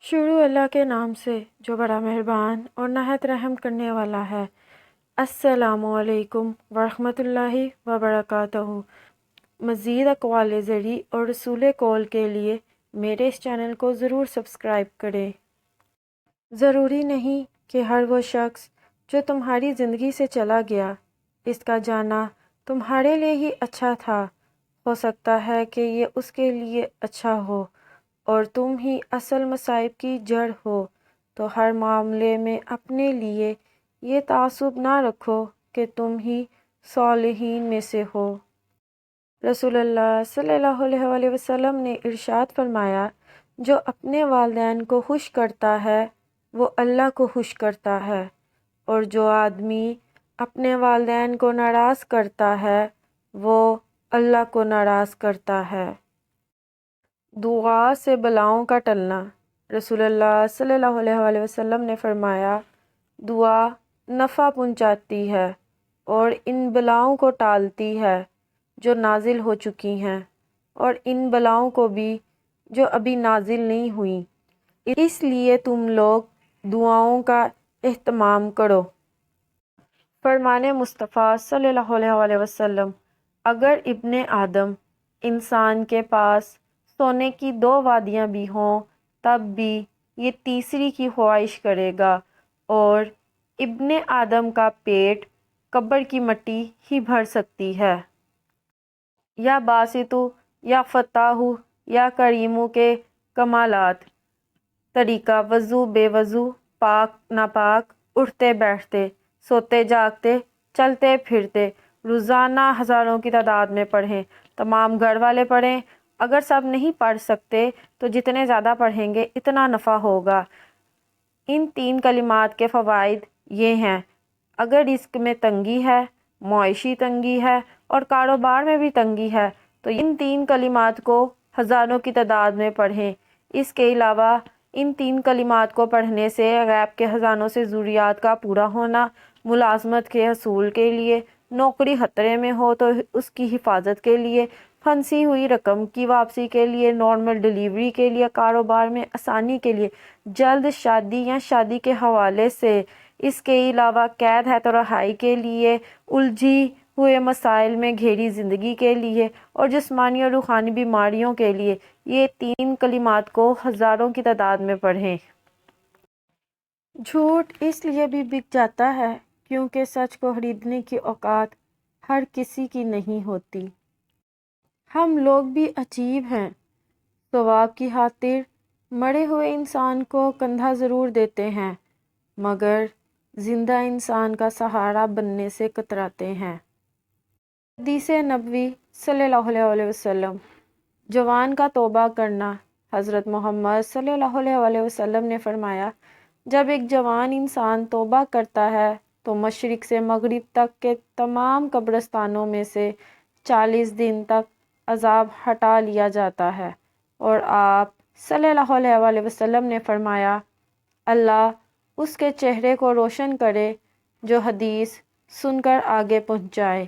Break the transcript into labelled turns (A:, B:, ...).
A: شروع اللہ کے نام سے جو بڑا مہربان اور نہایت رحم کرنے والا ہے۔ السلام علیکم ورحمۃ اللہ وبرکاتہ۔ مزید اقوال زرعی اور رسول قول کے لیے میرے اس چینل کو ضرور سبسکرائب کریں۔ ضروری نہیں کہ ہر وہ شخص جو تمہاری زندگی سے چلا گیا، اس کا جانا تمہارے لیے ہی اچھا تھا۔ ہو سکتا ہے کہ یہ اس کے لیے اچھا ہو اور تم ہی اصل مصائب کی جڑ ہو، تو ہر معاملے میں اپنے لیے یہ تعصب نہ رکھو کہ تم ہی صالحین میں سے ہو۔ رسول اللہ صلی اللہ علیہ وسلم نے ارشاد فرمایا، جو اپنے والدین کو خوش کرتا ہے وہ اللہ کو خوش کرتا ہے، اور جو آدمی اپنے والدین کو ناراض کرتا ہے وہ اللہ کو ناراض کرتا ہے۔ دعا سے بلاؤں کا ٹلنا۔ رسول اللہ صلی اللہ علیہ وسلم نے فرمایا، دعا نفع پہنچاتی ہے اور ان بلاؤں کو ٹالتی ہے جو نازل ہو چکی ہیں، اور ان بلاؤں کو بھی جو ابھی نازل نہیں ہوئیں۔ اس لیے تم لوگ دعاؤں کا اہتمام کرو۔ فرمان مصطفیٰ صلی اللہ علیہ وسلم، اگر ابن آدم انسان کے پاس سونے کی 2 وادیاں بھی ہوں تب بھی یہ تیسری کی خواہش کرے گا، اور ابن آدم کا پیٹ قبر کی مٹی ہی بھر سکتی ہے۔ یا باسطو یا فتاحو یا کریمو کے کمالات۔ طریقہ وضو بے وضو، پاک ناپاک، اٹھتے بیٹھتے، سوتے جاگتے، چلتے پھرتے، روزانہ ہزاروں کی تعداد میں پڑھیں۔ تمام گھر والے پڑھیں۔ اگر سب نہیں پڑھ سکتے تو جتنے زیادہ پڑھیں گے اتنا نفع ہوگا۔ ان 3 کلمات کے فوائد یہ ہیں، اگر رزق میں تنگی ہے، معاشی تنگی ہے اور کاروبار میں بھی تنگی ہے تو ان 3 کلمات کو ہزاروں کی تعداد میں پڑھیں۔ اس کے علاوہ ان 3 کلمات کو پڑھنے سے غیب کے خزانوں سے ضروریات کا پورا ہونا، ملازمت کے حصول کے لیے، نوکری خطرے میں ہو تو اس کی حفاظت کے لیے، پھنسی ہوئی رقم کی واپسی کے لیے، نارمل ڈیلیوری کے لیے، کاروبار میں آسانی کے لیے، جلد شادی یا شادی کے حوالے سے، اس کے علاوہ قید ہے تو رہائی کے لیے، الجھی ہوئے مسائل میں گھیری زندگی کے لیے، اور جسمانی اور روحانی بیماریوں کے لیے۔ یہ 3 کلمات کو ہزاروں کی تعداد میں پڑھیں۔ جھوٹ اس لیے بھی بک جاتا ہے کیونکہ سچ کو خریدنے کی اوقات ہر کسی کی نہیں ہوتی۔ ہم لوگ بھی عجیب ہیں، ثواب کی خاطر مرے ہوئے انسان کو کندھا ضرور دیتے ہیں مگر زندہ انسان کا سہارا بننے سے کتراتے ہیں۔ حدیث نبوی صلی اللہ علیہ وسلم، جوان کا توبہ کرنا۔ حضرت محمد صلی اللہ علیہ وسلم نے فرمایا، جب ایک جوان انسان توبہ کرتا ہے تو مشرق سے مغرب تک کے تمام قبرستانوں میں سے 40 دن تک عذاب ہٹا لیا جاتا ہے، اور آپ صلی اللہ علیہ وسلم نے فرمایا، اللہ اس کے چہرے کو روشن کرے جو حدیث سن کر آگے پہنچائے۔